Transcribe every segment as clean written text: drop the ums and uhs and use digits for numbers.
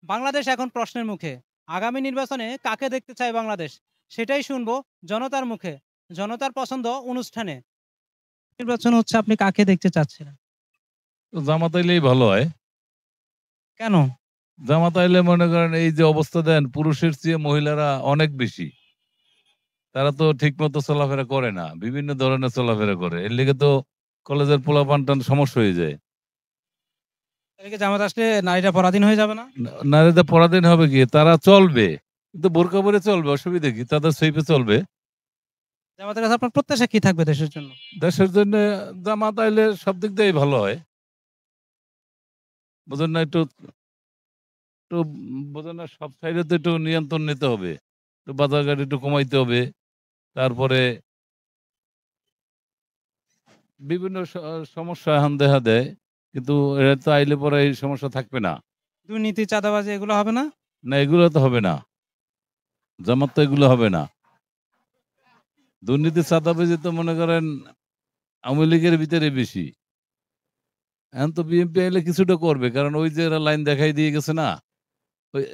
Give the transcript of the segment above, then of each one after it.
বাংলাদেশ এখন প্রশ্নের মুখে। আগামী নির্বাচনে কাকে দেখতে চায় বাংলাদেশ? সেটাই শুনবো জনতার মুখে। জনতার পছন্দ অনুষ্ঠানে। নির্বাচন হচ্ছে আপনি কাকে দেখতে চাচ্ছিলেন? তো জামাত আইলেই ভালো হয়। কেন? জামাত আইলে মনে করেন এই যে অবস্থা দেন পুরুষের চেয়ে মহিলারা অনেক বেশি। তারা তো ঠিকমতো চলাফেরা করে না। বিভিন্ন ধরনের চলাফেরা করে। এর লিগে তো কলেজের পোলাপান-টান সমস্যা হয়ে যায়। তাহলে কি জামাত আসলে নারীরা পরাধীন হয়ে যাবে না? নারীদের পরাধীন হবে কি? তারা চলবে। কিন্তু বোরকা পরে চলবে, অসুবিধা কি? তাদের সেইফে চলবে। জামাতের কাছে আপনার প্রত্যাশা কি থাকবে দেশের জন্য? দেশের জন্যে জামাত আইলে সব দিক দিয়েই ভালো হয়। বুঝেন না? একটু বোঝেন না, সব সাইডে তো একটু নিয়ন্ত্রণ নিতে হবে। তো বাজার ঘাট একটু কমাইতে হবে। তারপরে বিভিন্ন সমস্যা এখন দেখা দেয়। কিন্তু এরা তো আইলে পরে এই সমস্যা থাকবে না। দুর্নীতি, চাঁদাবাজি এগুলো হবে না? না, এগুলো তো হবে না। জামাত তো এগুলো হবে না। দুর্নীতি চাঁদাবাজি তো মনে করেন আওয়ামী লীগের ভিতরে বেশি। এখন তো বিএনপি আইলে কিছুটা করবে। কারণ ওই যে এরা লাইন দেখাই দিয়ে গেছে না?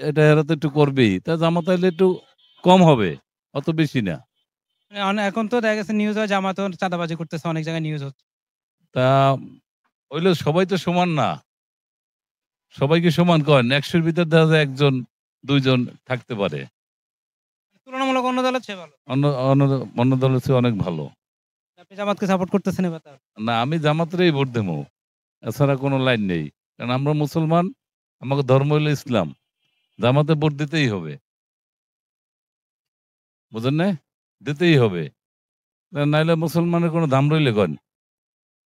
এটা এরা তো একটু করবেই। তা জামাত আইলে একটু কম হবে। অত বেশি না। এখন তো দেখা গেছে নিউজ হয় জামাতও চাঁদাবাজি করতেছে, অনেক জায়গায় নিউজ হচ্ছে। তা হইলে সবাই তো সমান না। সবাইকে সমান করেন। ১০০ র ভিতর দেখা যায় ১ জন ২ জন থাকতে পারে। তুলনামূলক অন্য দলের চেয়ে ভালো। অন্য অন্য অন্য দলের চেয়ে অনেক ভালো। আপনি জামাতকে সাপোর্ট করতেছেন এবার তাহলে? না, আমি জামাতেরই ভোট দেবো। এছাড়া কোনো লাইন নেই। কারণ আমরা মুসলমান, আমাকে ধর্ম হইলো ইসলাম। জামাতে ভোট দিতেই হবে। বুঝেন নাই? দিতেই হবে। নাইলে মুসলমানের কোনো দাম রইলে কন।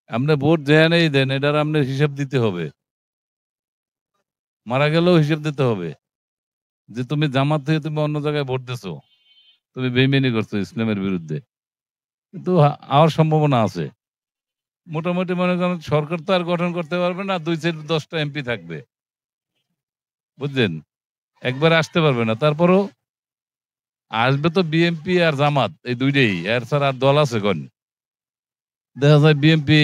আপনি ভোট যেখানেই দেন এটার আপনার হিসাব দিতে হবে। মারা গেলেও হিসাব দিতে হবে। যে তুমি জামাত থেকে তুমি অন্য জায়গায় ভোট দিছো। তুমি বেইমানি করছো ইসলামের বিরুদ্ধে। কিন্তু হওয়ার সম্ভাবনা আছে। মোটামুটি মনে করেন সরকার তো আর গঠন করতে পারবে না। ২-১০ টা এমপি থাকবে। বুঝলেন? একবারে আসতে পারবে না। তারপরেও আসবে তো বিএনপি আর জামাত এই ২ টাই। এর ছাড়া আর দল আছে কন? দেখা যায় বিএনপি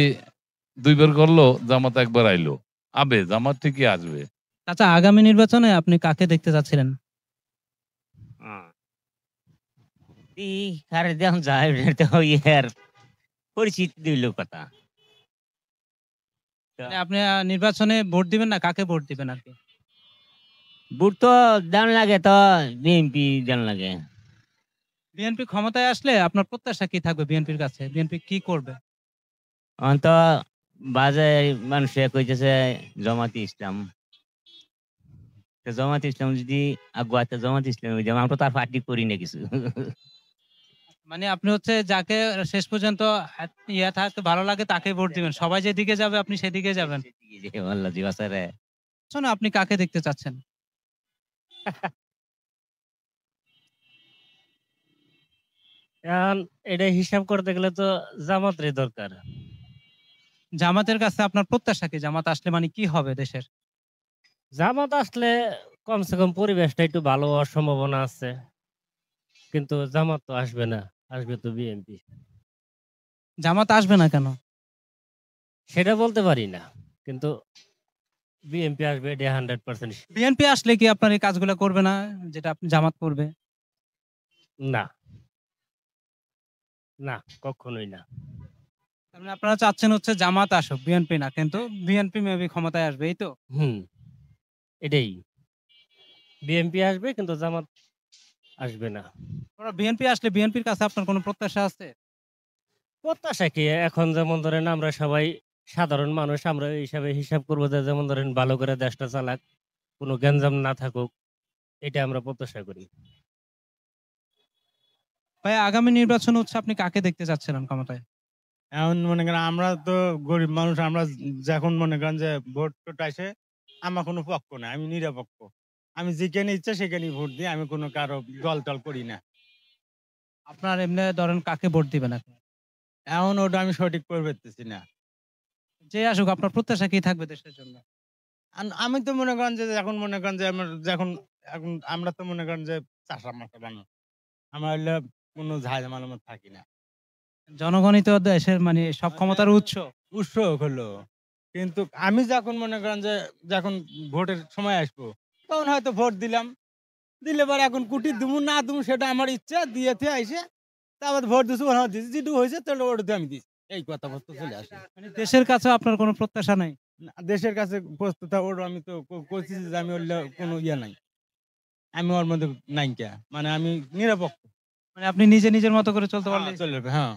২ বার করলো, জামাত ১ বার আইলো। জামাত ঠিকই আসবে। আচ্ছা, আগামী নির্বাচনে আপনি কাকে দেখতে চাচ্ছিলেন? ই কারে দেওয়া যায় এটা তো ইয়ার পরিচিতি দিল কথা। মানে আপনি নির্বাচনে ভোট দিবেন না, কাকে ভোট দিবেন আরকি? ভোট তো দেন লাগে তো বিএনপি দেন লাগে। বিএনপি ক্ষমতায় আসলে আপনার প্রত্যাশা কি থাকবে বিএনপির কাছে? বিএনপি কি করবে? অন্ত বাজে মানুষে কইতেছে জামাতে ইসলাম। তো জামাতে ইসলাম যদি আগুয়াতে জামাতে ইসলাম হয়ে যাবে, আমরা তো তার পার্টি করি না কিছু। মানে আপনি হচ্ছে যাকে শেষ পর্যন্ত থাকতে ভালো লাগে তাকেই ভোট দিবেন। সবাই যেদিকে যাবে আপনি সেদিকে যাবেন। আল্লাহ জি বাসারে। শোনো, আপনি কাকে দেখতে চাচ্ছেন? এখন এটা হিসাব করতে গেলে তো জামাতেরই দরকার। জামাতের কাছে আপনার প্রত্যাশা কি? জামাত আসলে মানে কি হবে দেশের? জামাত আসলে কমসে কম পরিবেশটা একটু ভালো হওয়ার সম্ভাবনা আছে। কিন্তু জামাত তো আসবে না। আসবে তো বিএনপি। জামাত আসবে না কেন? সেটা বলতে পারি না। কিন্তু বিএনপি আসবে এটা 100% বিএনপি আসলে কি আপনার এই কাজগুলা করবে না যেটা আপনি জামাত করবে? না। না, কখনোই না। তার মানে আপনারা চাচ্ছেন হচ্ছে জামাত আসুক, বিএনপি না। কিন্তু বিএনপি মেবি ক্ষমতায় আসবে, এই তো? হুম, এটাই। বিএনপি আসবে কিন্তু জামাত আসবে না। বিএনপি আসলে বিএনপির কাছে আপনার কোনো প্রত্যাশা আছে? প্রত্যাশা কি? এখন যেমন ধরেন আমরা সবাই সাধারণ মানুষ, আমরা এই হিসাবে হিসাব করব যে যেমন ধরেন ভালো করে দেশটা চালাক, কোনো গ্যাঞ্জাম না থাকুক। এটা আমরা প্রত্যাশা করি। ভাই, আগামী নির্বাচন হচ্ছে আপনি কাকে দেখতে চাচ্ছিলেন ক্ষমতায়? এখন মনে করেন আমরা তো গরিব মানুষ, আমরা যখন মনে করেন যে ভোট টোট আসে, আমার কোনো পক্ষ না, আমি নিরপেক্ষ। আমি যেখানে ইচ্ছা সেখানেই ভোট দিই, আমি কোনো কারো দল টল করি না। আপনার এমনি ধরেন কাকে ভোট দিবেন আপনি? এখন ওটা আমি সঠিক করে পারতেছি না। যে আসুক আপনার প্রত্যাশা কি থাকবে দেশের জন্য? আমি তো মনে করেন যে এখন মনে করেন যে আমার এখন আমরা তো মনে করেন যে চাষা-মাষা মানুষ। আমরা হইলে কোনো ঝামেলার মধ্যে থাকি না। জনগণই তো দেশের মানে সব ক্ষমতার উৎস। উৎস হলো। কিন্তু আমি যখন মনে করেন যে যখন ভোটের সময় আসবো, তখন হয়তো ভোট দিলাম, দিলে পরে এখন কুটি দুমু না দুমু সেটা আমার ইচ্ছা, দিয়েতে আইসে তারপর ভোট দিচ্ছি, ওরা দিচ্ছি, যেটুকু হয়েছে তাহলে ওটা আমি দিচ্ছি, এই কথাবার্তা চলে আসে। মানে দেশের কাছে আপনার কোনো প্রত্যাশা নাই? না, দেশের কাছে প্রস্তুত ওর আমি তো করছি যে আমি ওর কোনো ইয়ে নাই, আমি ওর মধ্যে নাই কে, মানে আমি নিরপেক্ষ। মানে আপনি নিজে নিজের মতো করে চলতে পারলে চলে যাবে, হ্যাঁ।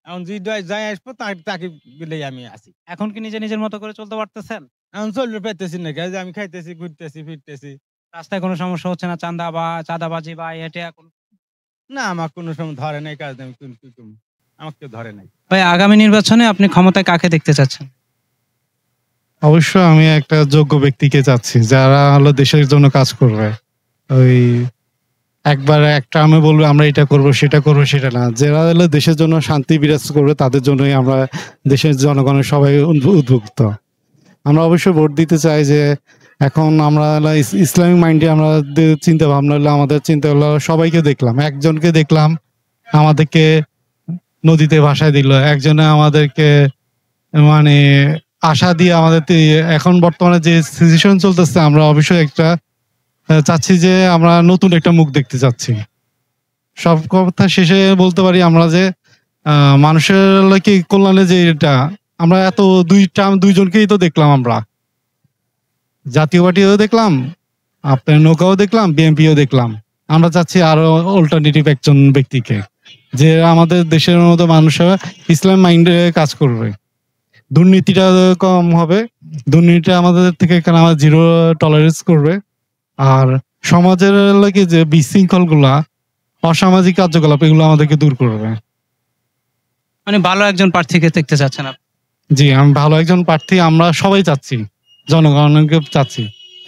এখন যে যাই আসবো তাকে বলেই আমি আছি। এখন কি নিজে নিজের মতো করে চলতে পারতেছেন? এখন চলবে পেতেছি না, যে আমি খাইতেছি, ঘুরতেছি, ফিরতেছি। রাস্তায় কোনো সমস্যা হচ্ছে না, চাঁদাবাজি বা এটা এখন? না, আমার কোনো সময় ধরে নাই কাজ, আমি আমাকে কেউ ধরে নাই। ভাই, আগামী নির্বাচনে আপনি ক্ষমতায় কাকে দেখতে চাচ্ছেন? অবশ্য আমি একটা যোগ্য ব্যক্তিকে চাচ্ছি, যারা হলো দেশের জন্য কাজ করবে। ওই একবার একটা আমি বলবো আমরা এটা করব সেটা করব সেটা না, যারা হলো দেশের জন্য শান্তি বিরাজ করবে তাদের জন্যই আমরা দেশের জনগণের সবাই উদ্বুদ্ধ। আমরা অবশ্যই ভোট দিতে চাই যে এখন আমরা হলো ইসলামিক মাইন্ডে আমরা চিন্তা ভাবনা হলো, আমাদের চিন্তা হলো সবাইকে দেখলাম, একজনকে দেখলাম আমাদেরকে নদীতে ভাসায় দিল, একজনে আমাদেরকে মানে আশা দিয়ে আমাদের এখন বর্তমানে যে সিচুয়েশন চলতেছে আমরা অবশ্যই একটা চাচ্ছি যে আমরা নতুন একটা মুখ দেখতে চাচ্ছি। সব কথা শেষে বলতে পারি আমরা যে মানুষের কি কল্যাণে যে এটা আমরা এত দুইজনকেই তো দেখলাম, আমরা জাতীয় পার্টিও দেখলাম, আপনার নৌকাও দেখলাম, বিএনপিও দেখলাম। আমরা চাচ্ছি আরো অল্টারনেটিভ একজন ব্যক্তিকে, যে আমাদের দেশের মতো মানুষেরা ইসলাম মাইন্ডে কাজ করবে, দুর্নীতিটা কম হবে, দুর্নীতিটা আমাদের থেকে এখানে আমার জিরো টলারেন্স করবে, আর সমাজের লাগে যে বিশৃঙ্খল গুলা, অসামাজিক কার্যকলাপ এগুলো আমাদেরকে দূর করবে। মানে ভালো একজন প্রার্থীকে দেখতে চাচ্ছেন আপনি? জি, আমি ভালো একজন প্রার্থী আমরা সবাই চাচ্ছি, জনগণকে চাচ্ছি,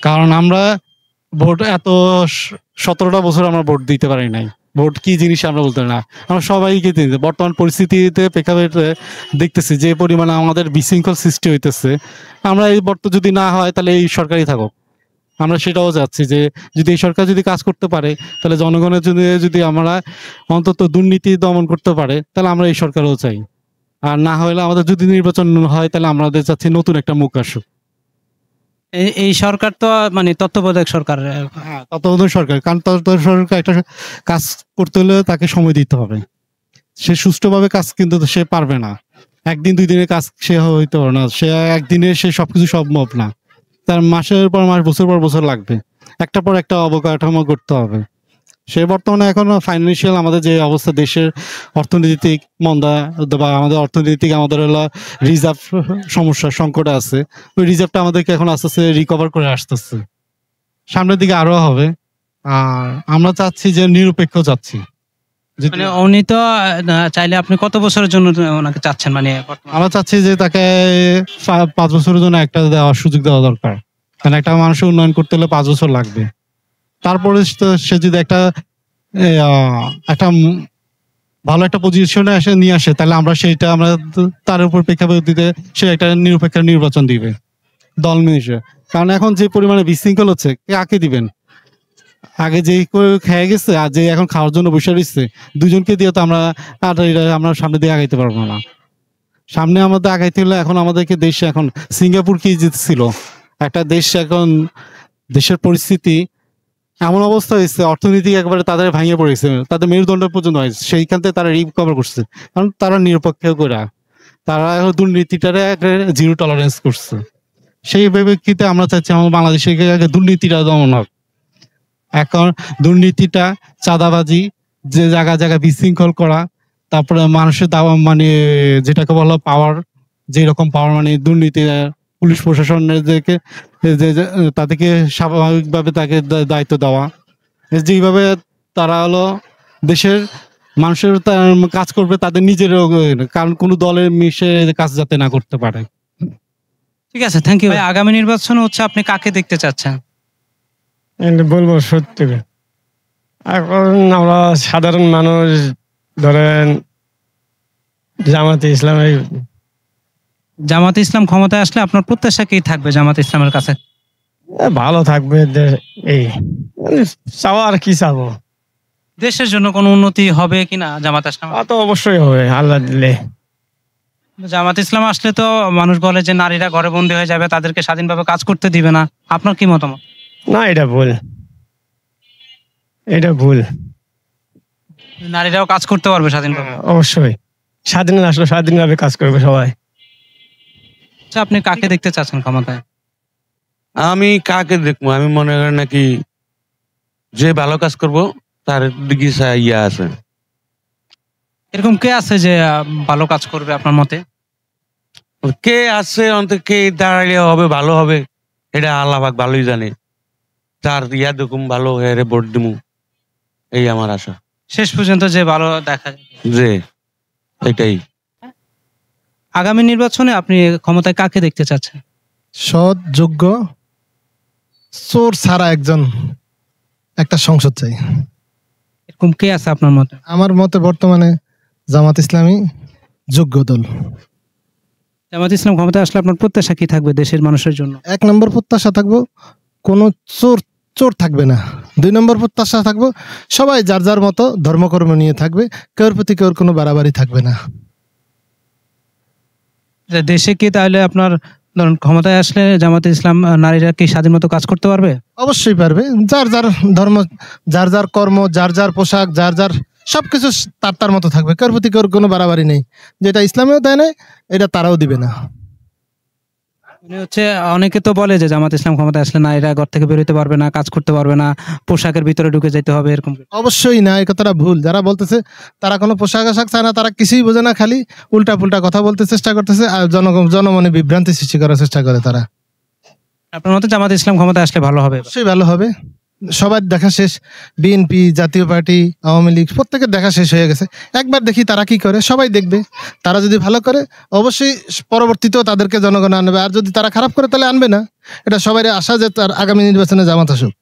কারণ আমরা ভোট এত 17টা বছর আমরা ভোট দিতে পারি নাই, ভোট কি জিনিস আমরা বলতে না, আমরা সবাইকে বর্তমান পরিস্থিতিতে প্রেক্ষাপটে দেখতেছি যে পরিমাণে আমাদের বিশৃঙ্খল সৃষ্টি হইতেছে। আমরা এই ভোট যদি না হয় তাহলে এই সরকারই থাকুক, আমরা সেটাও চাচ্ছি যে যদি এই সরকার যদি কাজ করতে পারে তাহলে জনগণের জন্য, যদি আমরা অন্তত দুর্নীতি দমন করতে পারে তাহলে আমরা এই সরকারও চাই, আর না হলে আমাদের যদি নির্বাচন হয় তাহলে আমাদের চাচ্ছি নতুন একটা মুখ আসুক। এই সরকার তো মানে তত্ত্বাবধায়ক সরকার। হ্যাঁ, তত্ত্বাবধায়ক সরকার, কারণ তত্ত্বাবধায়ক সরকার একটা কাজ করতে হলে তাকে সময় দিতে হবে, সে সুষ্ঠুভাবে কাজ কিন্তু সে পারবে না, একদিন দুই দিনের কাজ সে হইতে পারে না, সে একদিনে সে সবকিছু সম্ভব না, তার মাসের পর মাস বছর পর বছর লাগবে, একটা পর একটা অবকাঠামো করতে হবে। সে বর্তমানে এখন ফাইন্যান্সিয়াল আমাদের যে অবস্থা, দেশের অর্থনৈতিক মন্দা বা আমাদের অর্থনৈতিক আমাদের হলো রিজার্ভ সমস্যা সংকটে আছে, ওই রিজার্ভটা আমাদেরকে এখন আস্তে আস্তে রিকভার করে আসতেছে, সামনের দিকে আরো হবে। আর আমরা চাচ্ছি যে নিরপেক্ষ চাচ্ছি, মানে উনি তো চাইলে আপনি কত বছরের জন্য ওনাকে চাচ্ছেন? মানে আমরা চাচ্ছি যে তাকে 5 বছরের জন্য একটা দেওয়ার সুযোগ দেওয়া দরকার, কারণ একটা মানুষের উন্নয়ন করতে হলে 5 বছর লাগবে। তারপরে সে যদি একটা ভালো একটা পজিশনে নিয়ে আসে তাহলে আমরা সেইটা আমরা তার উপর প্রেক্ষাপট দিতে সে একটা নিরপেক্ষ নির্বাচন দিবে দল মিশে। কারণ এখন যে পরিমাণে বিশৃঙ্খল হচ্ছে, কাকে দিবেন? আগে যে খেয়ে গেছে আর যে এখন খাওয়ার জন্য বসে রয়েছে, দুজনকে দিয়ে তো আমরা সামনে দিয়ে আগাইতে পারবো না। সামনে আমাদের আগাইতে হলে এখন আমাদেরকে দেশে, এখন সিঙ্গাপুর কি ছিল একটা দেশ, এখন দেশের পরিস্থিতি এমন অবস্থা হয়েছে, অর্থনীতি একবারে তাদের ভাঙিয়ে পড়েছে, তাদের মেরুদণ্ড পর্যন্ত হয়েছে, সেইখান থেকে তারা রিকভার করছে, কারণ তারা নিরপেক্ষ করে, তারা এখন দুর্নীতিটারে জিরো টলারেন্স করছে। সেই প্রেক্ষিতে আমরা চাচ্ছি আমাদের বাংলাদেশে দুর্নীতিটা দমন হোক। এখন দুর্নীতিটা, চাঁদাবাজি, যে জায়গা জায়গায় বিশৃঙ্খল করা, তারপরে মানুষের দাওয়া মানে যেটাকে বলা পাওয়ার, যেরকম পাওয়ার মানে দুর্নীতি, পুলিশ প্রশাসনের তাদেরকে স্বাভাবিকভাবে তাকে দায়িত্ব দেওয়া, যেভাবে তারা হলো দেশের মানুষের কাজ করবে তাদের নিজের, কারণ কোনো দলের মিশে কাজ যাতে না করতে পারে। ঠিক আছে, থ্যাংক ইউ। আগামী নির্বাচন হচ্ছে, আপনি কাকে দেখতে চাচ্ছেন? বলবো সত্যি, এখন আমরা সাধারণ মানুষ ধরেন জামাতে ইসলাম ক্ষমতায় আসলে আপনার প্রত্যাশা কি থাকবে জামাতে ইসলামের কাছে? ভালো থাকবে, এই চাওয়া আর কি চাবো, দেশের জন্য কোনো উন্নতি হবে কিনা জামাত ইসলাম? তো অবশ্যই হবে আল্লাহ দিলে। জামাত ইসলাম আসলে তো মানুষ বলে যে নারীরা ঘরে বন্দী হয়ে যাবে, তাদেরকে স্বাধীনভাবে কাজ করতে দিবে না, আপনার কি মতামত? না, এটা ভুল, এটা ভুল। নারীরাও কাজ করতে পারবে স্বাধীনভাবে? অবশ্যই স্বাধীন আসলে স্বাধীনভাবে কাজ করবে সবাই। আচ্ছা, আপনি কাকে দেখতে চাচ্ছেন ক্ষমতায়? আমি কাকে দেখবো? আমি মনে করি নাকি যে ভালো কাজ করব তার দিকে ইয়া আছে। এরকম কে আছে যে ভালো কাজ করবে আপনার মতে? কে আছে অন্তত, কে দাঁড়ালে হবে ভালো হবে এটা আল্লাহ পাক ভালোই জানে। তার ইয়া দেখুম ভালো হয়ে ভোট দিমু, এই আমার আশা। শেষ পর্যন্ত যে ভালো দেখা যায়। যে এটাই। আগামী নির্বাচনে আপনি ক্ষমতায় কাকে দেখতে চাচ্ছেন? সৎ, যোগ্য, চোর ছাড়া একটা সংসদ চাই। এরকম কে আছে আপনার মতে? আমার মতে বর্তমানে জামাত ইসলামী যোগ্য দল। জামাত ইসলাম ক্ষমতায় আসলে আপনার প্রত্যাশা কি থাকবে দেশের মানুষের জন্য? 1 নম্বর প্রত্যাশা থাকবো কোনো চোর থাকবে না। 2 নম্বর প্রত্যাশা থাকবো সবাই যার যার মতো ধর্মকর্ম নিয়ে থাকবে, কেউর প্রতি কেউর কোনো বাড়াবাড়ি থাকবে না। যে দেশে কি তাহলে আপনার ধরুন ক্ষমতায় আসলে জামাতে ইসলাম নারীরা কি স্বাধীন মতো কাজ করতে পারবে? অবশ্যই পারবে। যার যার ধর্ম, যার যার কর্ম, যার যার পোশাক, যার যার সবকিছু তার তার মতো থাকবে, কেউর প্রতি কেউর কোনো বাড়াবাড়ি নেই। যেটা ইসলামেও দেয় না এটা তারাও দিবে না। মানে হচ্ছে অনেকে তো বলে যে জামাত ইসলাম ক্ষমতায় আসলে নারীরা ঘর থেকে বেরোতে পারবে না, কাজ করতে পারবে না, পোশাকের ভিতরে ঢুকে যেতে হবে, এরকম। অবশ্যই না, এই কথাটা ভুল। যারা বলতেছে তারা কোনো পোশাক আশাক চায় না, তারা কিছুই বোঝে না, খালি উল্টা পুল্টা কথা বলতে চেষ্টা করতেছে আর জনমনে বিভ্রান্তি সৃষ্টি করার চেষ্টা করে তারা। আপনার মতে জামাত ইসলাম ক্ষমতায় আসলে ভালো হবে? অবশ্যই ভালো হবে। সবার দেখা শেষ, বিএনপি, জাতীয় পার্টি, আওয়ামী লীগ প্রত্যেকের দেখা শেষ হয়ে গেছে। একবার দেখি তারা কি করে, সবাই দেখবে। তারা যদি ভালো করে অবশ্যই পরবর্তীতেও তাদেরকে জনগণ আনবে, আর যদি তারা খারাপ করে তাহলে আনবে না। এটা সবাই আশা যে তার আগামী নির্বাচনে জামাত আসুক।